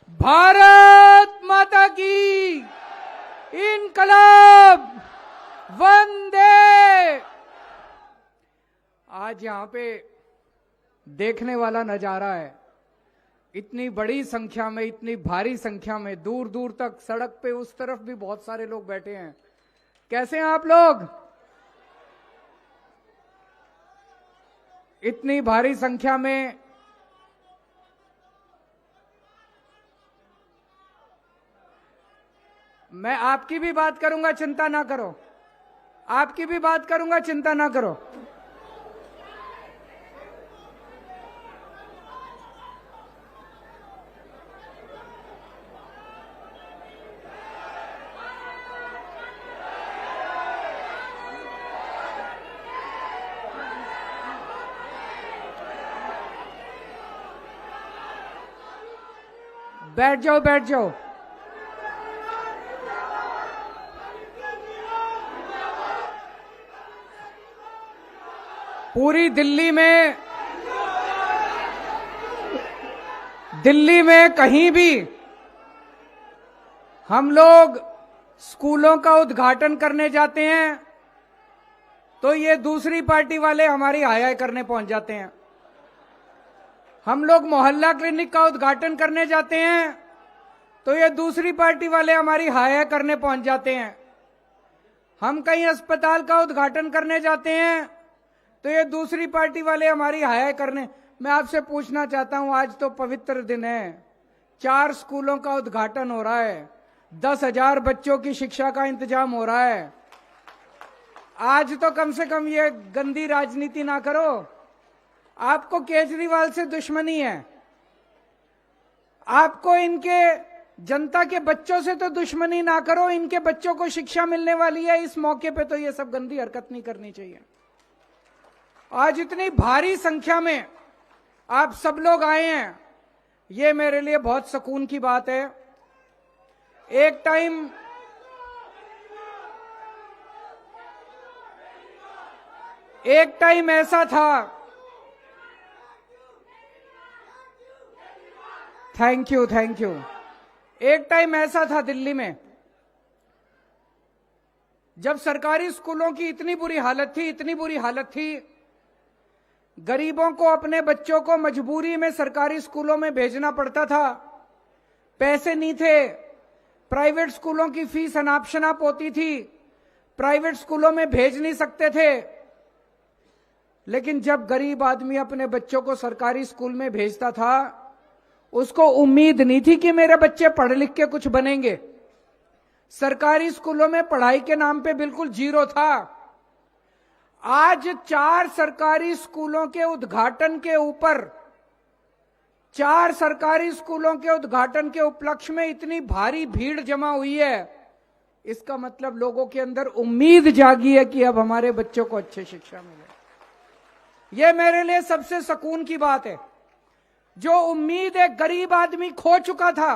भारत माता की इनकलाब वंदे। आज यहां पे देखने वाला नजारा है, इतनी बड़ी संख्या में, इतनी भारी संख्या में, दूर दूर तक सड़क पे उस तरफ भी बहुत सारे लोग बैठे हैं। कैसे हैं आप लोग? इतनी भारी संख्या में मैं आपकी भी बात करूंगा, चिंता ना करो। आपकी भी बात करूंगा, चिंता ना करो। बैठ जाओ, बैठ जाओ। पूरी दिल्ली में कहीं भी हम लोग स्कूलों का उद्घाटन करने जाते हैं तो ये दूसरी पार्टी वाले हमारी हाय करने पहुंच जाते हैं। हम लोग मोहल्ला क्लिनिक का उद्घाटन करने जाते हैं तो ये दूसरी पार्टी वाले हमारी हाय करने पहुंच जाते हैं। हम कहीं अस्पताल का उद्घाटन करने जाते हैं तो ये दूसरी पार्टी वाले हमारी हाय करने। मैं आपसे पूछना चाहता हूं, आज तो पवित्र दिन है, 4 स्कूलों का उद्घाटन हो रहा है, 10,000 बच्चों की शिक्षा का इंतजाम हो रहा है। आज तो कम से कम ये गंदी राजनीति ना करो। आपको केजरीवाल से दुश्मनी है, आपको इनके जनता के बच्चों से तो दुश्मनी ना करो। इनके बच्चों को शिक्षा मिलने वाली है, इस मौके पे तो ये सब गंदी हरकत नहीं करनी चाहिए। आज इतनी भारी संख्या में आप सब लोग आए हैं, ये मेरे लिए बहुत सुकून की बात है। एक टाइम ऐसा था, थैंक यू। एक टाइम ऐसा था दिल्ली में जब सरकारी स्कूलों की इतनी बुरी हालत थी, गरीबों को अपने बच्चों को मजबूरी में सरकारी स्कूलों में भेजना पड़ता था। पैसे नहीं थे, प्राइवेट स्कूलों की फीस अनाप शनाप होती थी, प्राइवेट स्कूलों में भेज नहीं सकते थे। लेकिन जब गरीब आदमी अपने बच्चों को सरकारी स्कूल में भेजता था, उसको उम्मीद नहीं थी कि मेरे बच्चे पढ़ लिख के कुछ बनेंगे। सरकारी स्कूलों में पढ़ाई के नाम पे बिल्कुल जीरो था। आज 4 सरकारी स्कूलों के उद्घाटन के ऊपर, 4 सरकारी स्कूलों के उद्घाटन के उपलक्ष्य में इतनी भारी भीड़ जमा हुई है। इसका मतलब लोगों के अंदर उम्मीद जागी है कि अब हमारे बच्चों को अच्छी शिक्षा मिले। यह मेरे लिए सबसे सुकून की बात है। जो उम्मीद एक गरीब आदमी खो चुका था,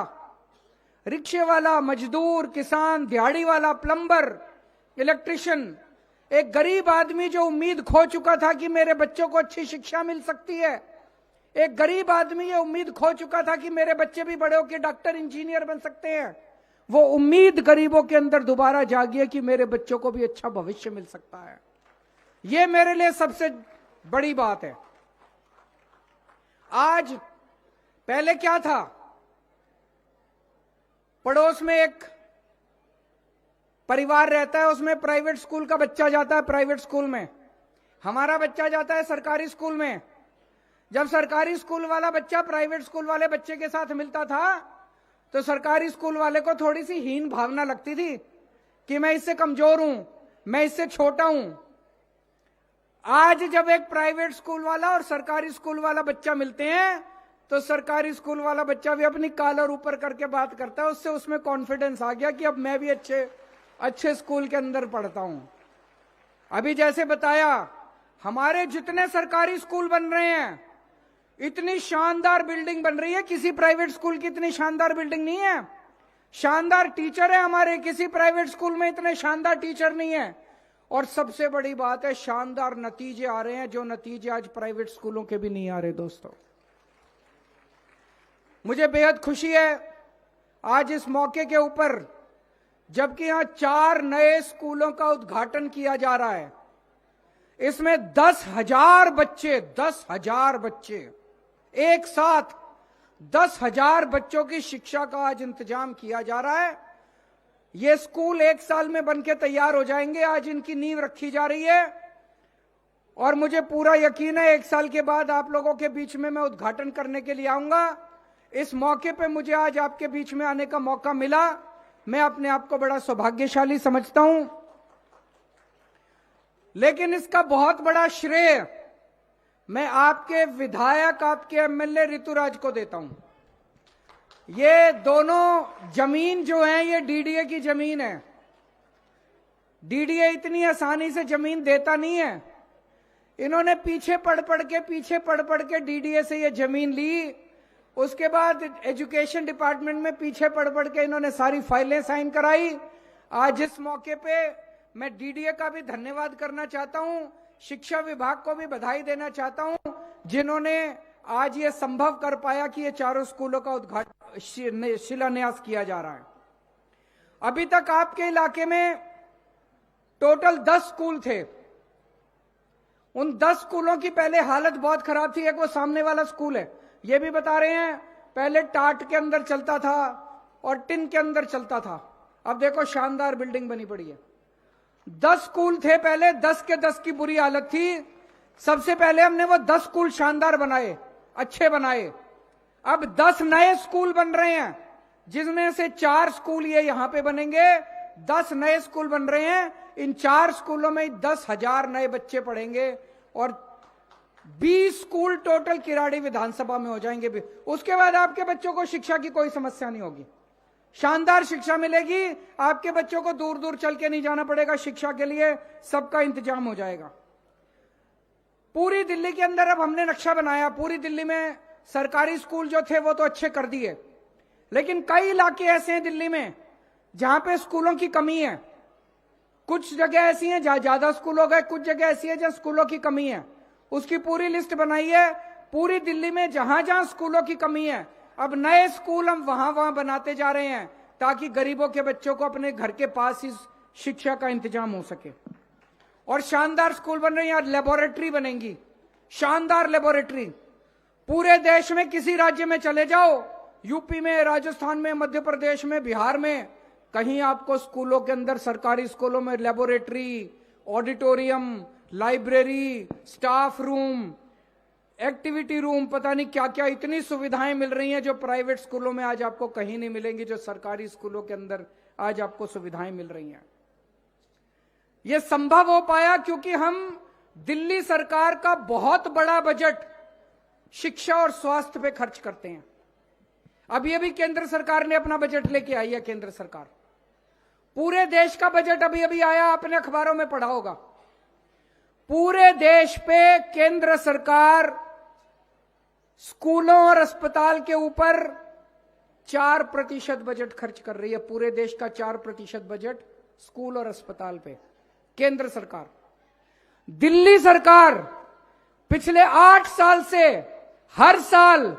रिक्शे वाला, मजदूर, किसान, दिहाड़ी वाला, प्लम्बर, इलेक्ट्रिशियन, एक गरीब आदमी जो उम्मीद खो चुका था कि मेरे बच्चों को अच्छी शिक्षा मिल सकती है, एक गरीब आदमी ये उम्मीद खो चुका था कि मेरे बच्चे भी बड़े होकर डॉक्टर, इंजीनियर बन सकते हैं, वो उम्मीद गरीबों के अंदर दोबारा जागी है कि मेरे बच्चों को भी अच्छा भविष्य मिल सकता है। ये मेरे लिए सबसे बड़ी बात है। आज पहले क्या था, पड़ोस में एक परिवार रहता है, उसमें प्राइवेट स्कूल का बच्चा जाता है, प्राइवेट स्कूल में हमारा बच्चा जाता है सरकारी स्कूल में। जब सरकारी स्कूल वाला बच्चा प्राइवेट स्कूल वाले बच्चे के साथ मिलता था तो सरकारी स्कूल वाले को थोड़ी सी हीन भावना लगती थी कि मैं इससे कमजोर हूं, मैं इससे छोटा हूं। आज जब एक प्राइवेट स्कूल वाला और सरकारी स्कूल वाला बच्चा मिलते हैं तो सरकारी स्कूल वाला बच्चा भी अपनी कॉलर ऊपर करके बात करता है, उससे उसमें कॉन्फिडेंस आ गया कि अब मैं भी अच्छे स्कूल के अंदर पढ़ता हूं। अभी जैसे बताया, हमारे जितने सरकारी स्कूल बन रहे हैं, इतनी शानदार बिल्डिंग बन रही है, किसी प्राइवेट स्कूल की इतनी शानदार बिल्डिंग नहीं है। शानदार टीचर है हमारे, किसी प्राइवेट स्कूल में इतने शानदार टीचर नहीं है। और सबसे बड़ी बात है, शानदार नतीजे आ रहे हैं, जो नतीजे आज प्राइवेट स्कूलों के भी नहीं आ रहे। दोस्तों, मुझे बेहद खुशी है आज इस मौके के ऊपर जबकि यहां 4 नए स्कूलों का उद्घाटन किया जा रहा है, इसमें 10,000 बच्चे एक साथ 10,000 बच्चों की शिक्षा का आज इंतजाम किया जा रहा है। ये स्कूल 1 साल में बनके तैयार हो जाएंगे। आज इनकी नींव रखी जा रही है और मुझे पूरा यकीन है 1 साल के बाद आप लोगों के बीच में मैं उद्घाटन करने के लिए आऊंगा। इस मौके पे मुझे आज आपके बीच में आने का मौका मिला, मैं अपने आप को बड़ा सौभाग्यशाली समझता हूं। लेकिन इसका बहुत बड़ा श्रेय मैं आपके विधायक, आपके एमएलए ऋतुराज को देता हूं। ये दोनों जमीन जो है ये डीडीए की जमीन है। डीडीए इतनी आसानी से जमीन देता नहीं है। इन्होंने पीछे पढ़ पढ़ के डीडीए से ये जमीन ली। उसके बाद एजुकेशन डिपार्टमेंट में पीछे पढ़ के इन्होंने सारी फाइलें साइन कराई। आज इस मौके पे मैं डीडीए का भी धन्यवाद करना चाहता हूं, शिक्षा विभाग को भी बधाई देना चाहता हूं, जिन्होंने आज ये संभव कर पाया कि ये चारों स्कूलों का उद्घाटन शिलान्यास किया जा रहा है। अभी तक आपके इलाके में टोटल 10 स्कूल थे। उन 10 स्कूलों की पहले हालत बहुत खराब थी। एक वो सामने वाला स्कूल है, ये भी बता रहे हैं, पहले टाट के अंदर चलता था और टिन के अंदर चलता था। अब देखो शानदार बिल्डिंग बनी पड़ी है। 10 स्कूल थे पहले, 10 के 10 की बुरी हालत थी। सबसे पहले हमने वो 10 स्कूल शानदार बनाए, अच्छे बनाए। अब 10 नए स्कूल बन रहे हैं, जिसमें से 4 स्कूल ये यहां पे बनेंगे। 10 नए स्कूल बन रहे हैं। इन 4 स्कूलों में 10,000 नए बच्चे पढ़ेंगे और 20 स्कूल टोटल किराड़ी विधानसभा में हो जाएंगे। उसके बाद आपके बच्चों को शिक्षा की कोई समस्या नहीं होगी, शानदार शिक्षा मिलेगी। आपके बच्चों को दूर दूर चल के नहीं जाना पड़ेगा शिक्षा के लिए, सबका इंतजाम हो जाएगा। पूरी दिल्ली के अंदर अब हमने नक्शा बनाया। पूरी दिल्ली में सरकारी स्कूल जो थे वो तो अच्छे कर दिए, लेकिन कई इलाके ऐसे हैं दिल्ली में जहां पे स्कूलों की कमी है। कुछ जगह ऐसी हैं जहां ज्यादा स्कूल हो गए, कुछ जगह ऐसी है जहां स्कूलों की कमी है। उसकी पूरी लिस्ट बनाई है। पूरी दिल्ली में जहां जहां स्कूलों की कमी है, अब नए स्कूल हम वहां वहां बनाते जा रहे हैं, ताकि गरीबों के बच्चों को अपने घर के पास ही शिक्षा का इंतजाम हो सके। और शानदार स्कूल बन रहे हैं, लेबोरेटरी बनेंगी, शानदार लेबोरेटरी। पूरे देश में किसी राज्य में चले जाओ, यूपी में, राजस्थान में, मध्य प्रदेश में, बिहार में, कहीं आपको स्कूलों के अंदर, सरकारी स्कूलों में laboratory, auditorium, library, staff room, activity room, पता नहीं क्या क्या इतनी सुविधाएं मिल रही हैं जो प्राइवेट स्कूलों में आज आपको कहीं नहीं मिलेंगी, जो सरकारी स्कूलों के अंदर आज आपको सुविधाएं मिल रही हैं। यह संभव हो पाया क्योंकि हम दिल्ली सरकार का बहुत बड़ा बजट शिक्षा और स्वास्थ्य पे खर्च करते हैं। अभी अभी केंद्र सरकार ने अपना बजट लेके आई है। केंद्र सरकार, पूरे देश का बजट अभी अभी आया, आपने अखबारों में पढ़ा होगा। पूरे देश पे केंद्र सरकार स्कूलों और अस्पताल के ऊपर 4% बजट खर्च कर रही है। पूरे देश का 4% बजट स्कूल और अस्पताल पे केंद्र सरकार। दिल्ली सरकार पिछले 8 साल से हर साल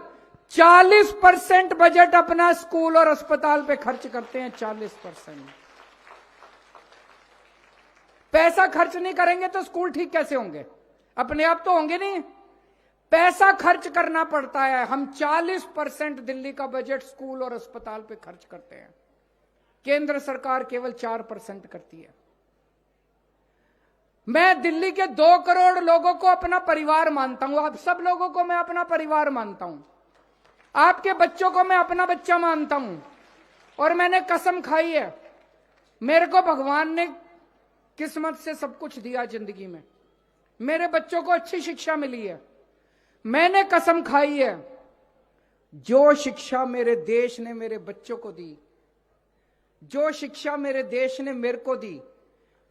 40% बजट अपना स्कूल और अस्पताल पे खर्च करते हैं। 40%। पैसा खर्च नहीं करेंगे तो स्कूल ठीक कैसे होंगे? अपने आप तो होंगे नहीं, पैसा खर्च करना पड़ता है। हम 40% दिल्ली का बजट स्कूल और अस्पताल पे खर्च करते हैं, केंद्र सरकार केवल 4% करती है। मैं दिल्ली के 2 करोड़ लोगों को अपना परिवार मानता हूं। आप सब लोगों को मैं अपना परिवार मानता हूं। आपके बच्चों को मैं अपना बच्चा मानता हूं। और मैंने कसम खाई है, मेरे को भगवान ने किस्मत से सब कुछ दिया जिंदगी में। मेरे बच्चों को अच्छी शिक्षा मिली है। मैंने कसम खाई है, जो शिक्षा मेरे देश ने मेरे बच्चों को दी, जो शिक्षा मेरे देश ने मेरे को दी,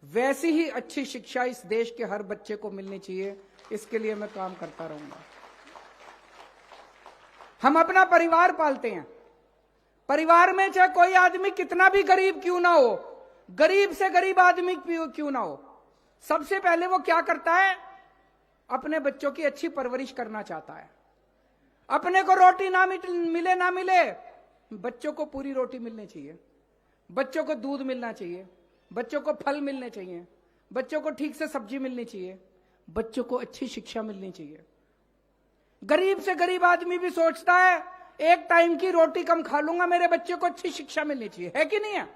वैसी ही अच्छी शिक्षा इस देश के हर बच्चे को मिलनी चाहिए। इसके लिए मैं काम करता रहूंगा। हम अपना परिवार पालते हैं। परिवार में चाहे कोई आदमी कितना भी गरीब क्यों ना हो, गरीब से गरीब आदमी क्यों ना हो, सबसे पहले वो क्या करता है? अपने बच्चों की अच्छी परवरिश करना चाहता है। अपने को रोटी ना मिले ना मिले, बच्चों को पूरी रोटी मिलनी चाहिए, बच्चों को दूध मिलना चाहिए, बच्चों को फल मिलने चाहिए, बच्चों को ठीक से सब्जी मिलनी चाहिए, बच्चों को अच्छी शिक्षा मिलनी चाहिए। गरीब से गरीब आदमी भी सोचता है एक टाइम की रोटी कम खा लूंगा, मेरे बच्चे को अच्छी शिक्षा मिलनी चाहिए, है कि नहीं है?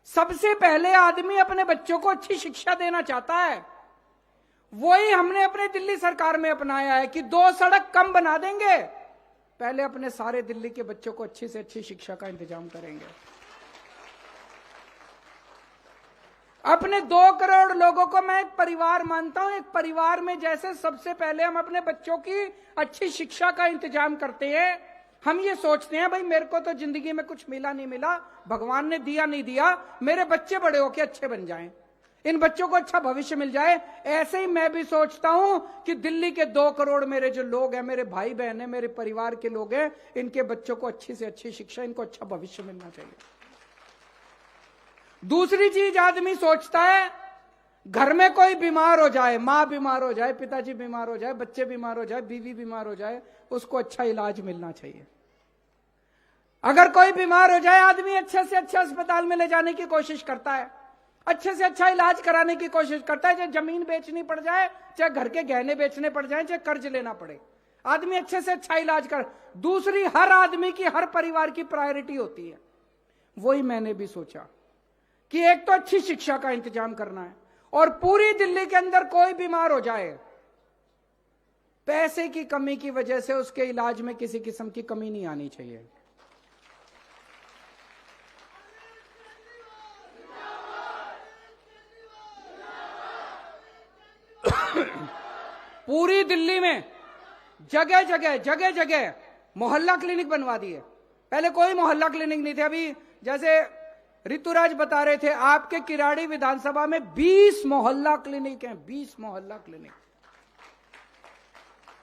सबसे पहले आदमी अपने बच्चों को अच्छी शिक्षा देना चाहता है। वही हमने अपने दिल्ली सरकार में अपनाया है कि 2 सड़क कम बना देंगे, पहले अपने सारे दिल्ली के बच्चों को अच्छी से अच्छी शिक्षा का इंतजाम करेंगे। अपने 2 करोड़ लोगों को मैं एक परिवार मानता हूं। एक परिवार में जैसे सबसे पहले हम अपने बच्चों की अच्छी शिक्षा का इंतजाम करते हैं, हम ये सोचते हैं भाई मेरे को तो जिंदगी में कुछ मिला नहीं मिला, भगवान ने दिया नहीं दिया, मेरे बच्चे बड़े होके अच्छे बन जाएं, इन बच्चों को अच्छा भविष्य मिल जाए। ऐसे ही मैं भी सोचता हूं कि दिल्ली के 2 करोड़ मेरे जो लोग हैं, मेरे भाई बहन हैं, मेरे परिवार के लोग हैं, इनके बच्चों को अच्छी से अच्छी शिक्षा, इनको अच्छा भविष्य मिलना चाहिए। दूसरी चीज आदमी सोचता है, घर में कोई बीमार हो जाए, मां बीमार हो जाए, पिताजी बीमार हो जाए, बच्चे बीमार हो जाए, बीवी बीमार हो जाए, उसको अच्छा इलाज मिलना चाहिए। अगर कोई बीमार हो जाए, आदमी अच्छे से अच्छे अस्पताल में ले जाने की कोशिश करता है, अच्छे से अच्छा इलाज कराने की कोशिश करता है, चाहे जमीन बेचनी पड़ जाए, चाहे घर के गहने बेचने पड़ जाए, चाहे कर्ज लेना पड़े, आदमी अच्छे से अच्छा इलाज कर। दूसरी हर आदमी की, हर परिवार की प्रायोरिटी होती है। वही मैंने भी सोचा कि एक तो अच्छी शिक्षा का इंतजाम करना है, और पूरी दिल्ली के अंदर कोई बीमार हो जाए, पैसे की कमी की वजह से उसके इलाज में किसी किस्म की कमी नहीं आनी चाहिए। पूरी दिल्ली में जगह जगह मोहल्ला क्लिनिक बनवा दिए। पहले कोई मोहल्ला क्लिनिक नहीं थे। अभी जैसे ऋतुराज बता रहे थे, आपके किराड़ी विधानसभा में 20 मोहल्ला क्लिनिक हैं, 20 मोहल्ला क्लिनिक,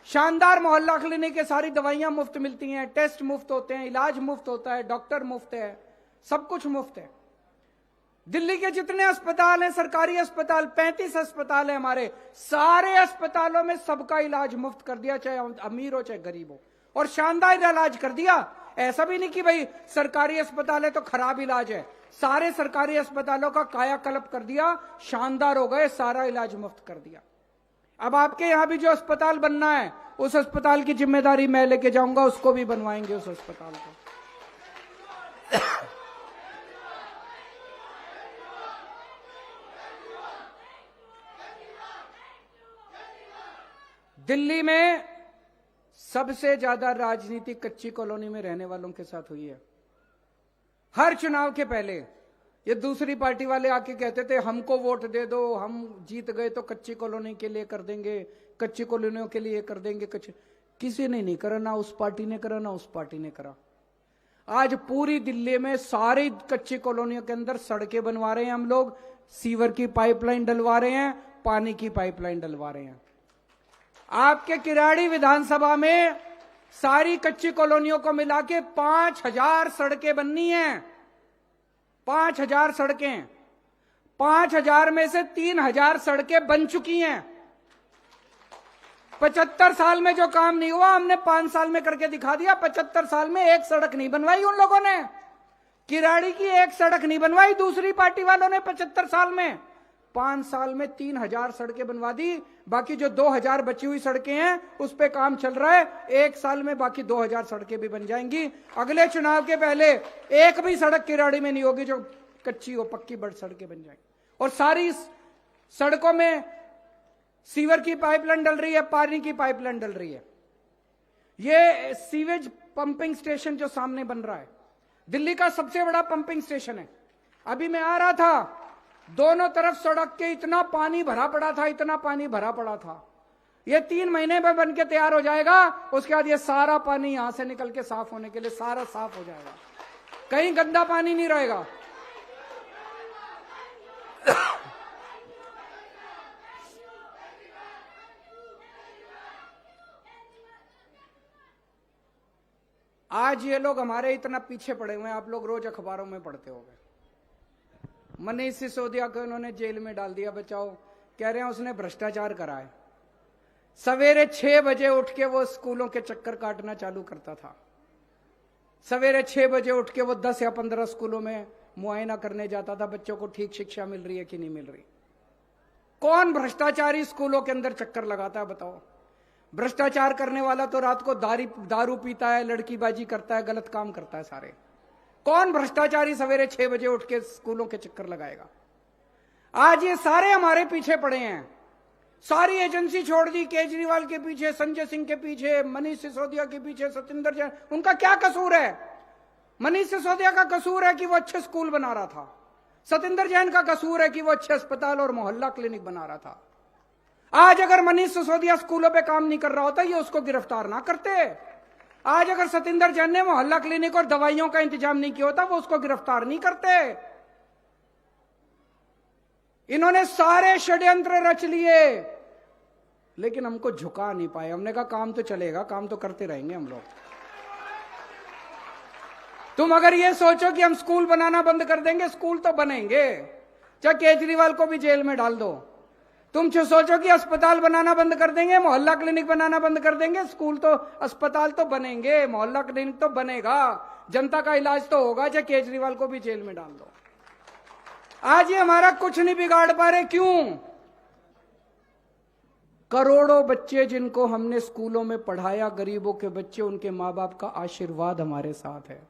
शानदार मोहल्ला क्लिनिक है। सारी दवाइयां मुफ्त मिलती हैं, टेस्ट मुफ्त होते हैं, इलाज मुफ्त होता है, डॉक्टर मुफ्त है, सब कुछ मुफ्त है। दिल्ली के जितने अस्पताल हैं, सरकारी अस्पताल, 35 अस्पताल हैं हमारे, सारे अस्पतालों में सबका इलाज मुफ्त कर दिया, चाहे अमीर हो चाहे गरीब हो, और शानदार इलाज कर दिया। ऐसा भी नहीं कि भाई सरकारी अस्पताल है तो खराब इलाज है, सारे सरकारी अस्पतालों का कायाकल्प कर दिया, शानदार हो गए, सारा इलाज मुफ्त कर दिया। अब आपके यहां भी जो अस्पताल बनना है, उस अस्पताल की जिम्मेदारी मैं लेके जाऊंगा, उसको भी बनवाएंगे उस अस्पताल को। दिल्ली में सबसे ज्यादा राजनीति कच्ची कॉलोनी में रहने वालों के साथ हुई है। हर चुनाव के पहले ये दूसरी पार्टी वाले आके कहते थे हमको वोट दे दो, हम जीत गए तो कच्ची कॉलोनी के लिए कर देंगे, कच्ची कॉलोनियों के लिए कर देंगे। किसी ने नहीं करा, ना उस पार्टी ने करा, ना उस पार्टी ने करा। आज पूरी दिल्ली में सारी कच्ची कॉलोनियों के अंदर सड़कें बनवा रहे हैं हम लोग, सीवर की पाइपलाइन डलवा रहे हैं, पानी की पाइपलाइन डलवा रहे हैं। आपके किराड़ी विधानसभा में सारी कच्ची कॉलोनियों को मिला के 5000 सड़कें बननी हैं, 5000 सड़कें। 5000 में से 3000 सड़कें बन चुकी हैं। 75 साल में जो काम नहीं हुआ, हमने 5 साल में करके दिखा दिया। 75 साल में एक सड़क नहीं बनवाई उन लोगों ने, किराड़ी की एक सड़क नहीं बनवाई दूसरी पार्टी वालों ने 75 साल में। 5 साल में 3000 सड़कें बनवा दी, बाकी जो 2000 बची हुई सड़कें हैं उस पे काम चल रहा है। 1 साल में बाकी 2000 सड़कें भी बन जाएंगी। अगले चुनाव के पहले एक भी सड़क किराड़ी में नहीं होगी जो कच्ची हो, पक्की बड़ सड़कें बन जाएंगी। और सारी सड़कों में सीवर की पाइपलाइन डल रही है, पानी की पाइपलाइन डल रही है। ये सीवेज पंपिंग स्टेशन जो सामने बन रहा है, दिल्ली का सबसे बड़ा पंपिंग स्टेशन है। अभी मैं आ रहा था, दोनों तरफ सड़क के इतना पानी भरा पड़ा था, इतना पानी भरा पड़ा था। ये 3 महीने में बन के तैयार हो जाएगा। उसके बाद ये सारा पानी यहां से निकल के साफ होने के लिए सारा साफ हो जाएगा, कहीं गंदा पानी नहीं रहेगा। आज ये लोग हमारे इतना पीछे पड़े हुए हैं, आप लोग रोज अखबारों में पढ़ते होंगे। मनीष सिसोदिया को उन्होंने जेल में डाल दिया, बचाओ, कह रहे हैं उसने भ्रष्टाचार करा है। सवेरे 6 बजे उठ के वो स्कूलों के चक्कर काटना चालू करता था, सवेरे 6 बजे उठ के वो 10 या 15 स्कूलों में मुआयना करने जाता था, बच्चों को ठीक शिक्षा मिल रही है कि नहीं मिल रही। कौन भ्रष्टाचारी स्कूलों के अंदर चक्कर लगाता है बताओ? भ्रष्टाचार करने वाला तो रात को दारू पीता है, लड़कीबाजी करता है, गलत काम करता है सारे। कौन भ्रष्टाचारी सवेरे 6 बजे उठ के स्कूलों के चक्कर लगाएगा? आज ये सारे हमारे पीछे पड़े हैं, सारी एजेंसी छोड़ दी, केजरीवाल के पीछे, संजय सिंह के पीछे, मनीष सिसोदिया के पीछे, सतिंदर जैन। उनका क्या कसूर है? मनीष सिसोदिया का कसूर है कि वो अच्छे स्कूल बना रहा था, सतिंदर जैन का कसूर है कि वो अच्छे अस्पताल और मोहल्ला क्लिनिक बना रहा था। आज अगर मनीष सिसोदिया स्कूलों पे काम नहीं कर रहा होता, ये उसको गिरफ्तार ना करते। आज अगर सतिंदर जैन ने मोहल्ला क्लिनिक और दवाइयों का इंतजाम नहीं किया होता, वो उसको गिरफ्तार नहीं करते। इन्होंने सारे षड्यंत्र रच लिए, लेकिन हमको झुका नहीं पाए। हमने कहा काम तो चलेगा, काम तो करते रहेंगे हम लोग। तुम अगर ये सोचो कि हम स्कूल बनाना बंद कर देंगे, स्कूल तो बनेंगे, चाहे केजरीवाल को भी जेल में डाल दो। तुम जो सोचो कि अस्पताल बनाना बंद कर देंगे, मोहल्ला क्लिनिक बनाना बंद कर देंगे, स्कूल तो, अस्पताल तो बनेंगे, मोहल्ला क्लिनिक तो बनेगा, जनता का इलाज तो होगा, चाहे केजरीवाल को भी जेल में डाल दो। आज ये हमारा कुछ नहीं बिगाड़ पा रहे, क्यों? करोड़ों बच्चे जिनको हमने स्कूलों में पढ़ाया, गरीबों के बच्चे, उनके मां बाप का आशीर्वाद हमारे साथ है।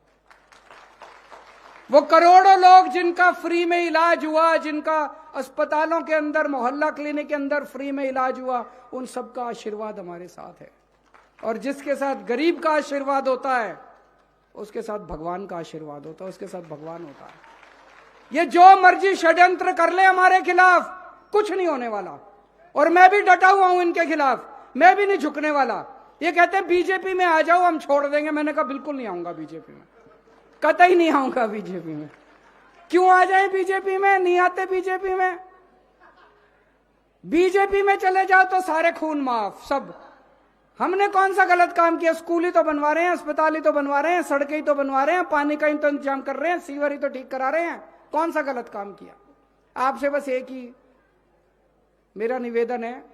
वो करोड़ों लोग जिनका फ्री में इलाज हुआ, जिनका अस्पतालों के अंदर, मोहल्ला क्लिनिक के अंदर फ्री में इलाज हुआ, उन सबका आशीर्वाद हमारे साथ है। और जिसके साथ गरीब का आशीर्वाद होता है, उसके साथ भगवान का आशीर्वाद होता है, उसके साथ भगवान होता है। ये जो मर्जी षड्यंत्र कर ले हमारे खिलाफ, कुछ नहीं होने वाला। और मैं भी डटा हुआ हूं इनके खिलाफ, मैं भी नहीं झुकने वाला। ये कहते हैं बीजेपी में आ जाओ, हम छोड़ देंगे। मैंने कहा बिल्कुल नहीं आऊंगा बीजेपी में, कतई नहीं आऊंगा बीजेपी में। क्यों आ जाए बीजेपी में? नहीं आते बीजेपी में। बीजेपी में चले जाओ तो सारे खून माफ, सब। हमने कौन सा गलत काम किया? स्कूल ही तो बनवा रहे हैं, अस्पताल ही तो बनवा रहे हैं, सड़कें ही तो बनवा रहे हैं, पानी का ही तो इंतजाम कर रहे हैं, सीवर ही तो ठीक करा रहे हैं। कौन सा गलत काम किया? आपसे बस एक ही मेरा निवेदन है,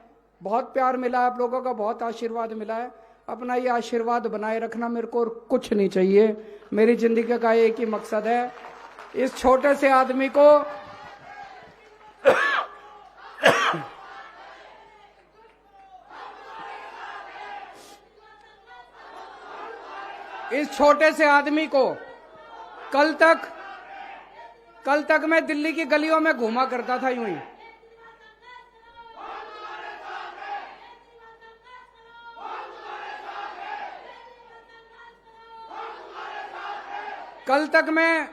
बहुत प्यार मिला आप लोगों का, बहुत आशीर्वाद मिला है, अपना ये आशीर्वाद बनाए रखना। मेरे को और कुछ नहीं चाहिए। मेरी जिंदगी का एक ही मकसद है, इस छोटे से आदमी को इस छोटे से आदमी को कल तक मैं दिल्ली की गलियों में घूमा करता था यूं ही। कल तक मैं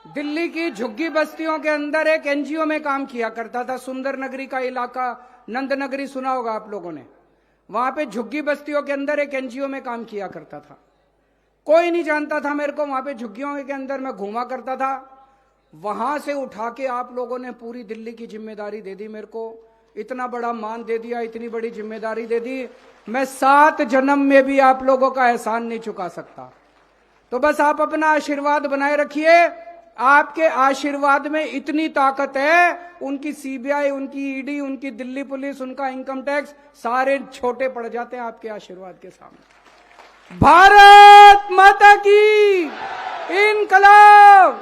दिल्ली की झुग्गी बस्तियों के अंदर एक एनजीओ में काम किया करता था। सुंदर नगरी का इलाका, नंद नगरी सुना होगा आप लोगों ने। वहां पे झुग्गी बस्तियों के अंदर एक एनजीओ में काम किया करता था। कोई नहीं जानता था मेरे को। वहां पे झुग्गियों के अंदर मैं घूमा करता था। वहां से उठा के आप लोगों ने पूरी दिल्ली की जिम्मेदारी दे दी मेरे को। इतना बड़ा मान दे दिया, इतनी बड़ी जिम्मेदारी दे दी, मैं 7 जन्म में भी आप लोगों का एहसान नहीं चुका सकता। तो बस आप अपना आशीर्वाद बनाए रखिए। आपके आशीर्वाद में इतनी ताकत है, उनकी सीबीआई, उनकी ईडी, उनकी दिल्ली पुलिस, उनका इनकम टैक्स, सारे छोटे पड़ जाते हैं आपके आशीर्वाद के सामने। भारत माता की इनकलाब।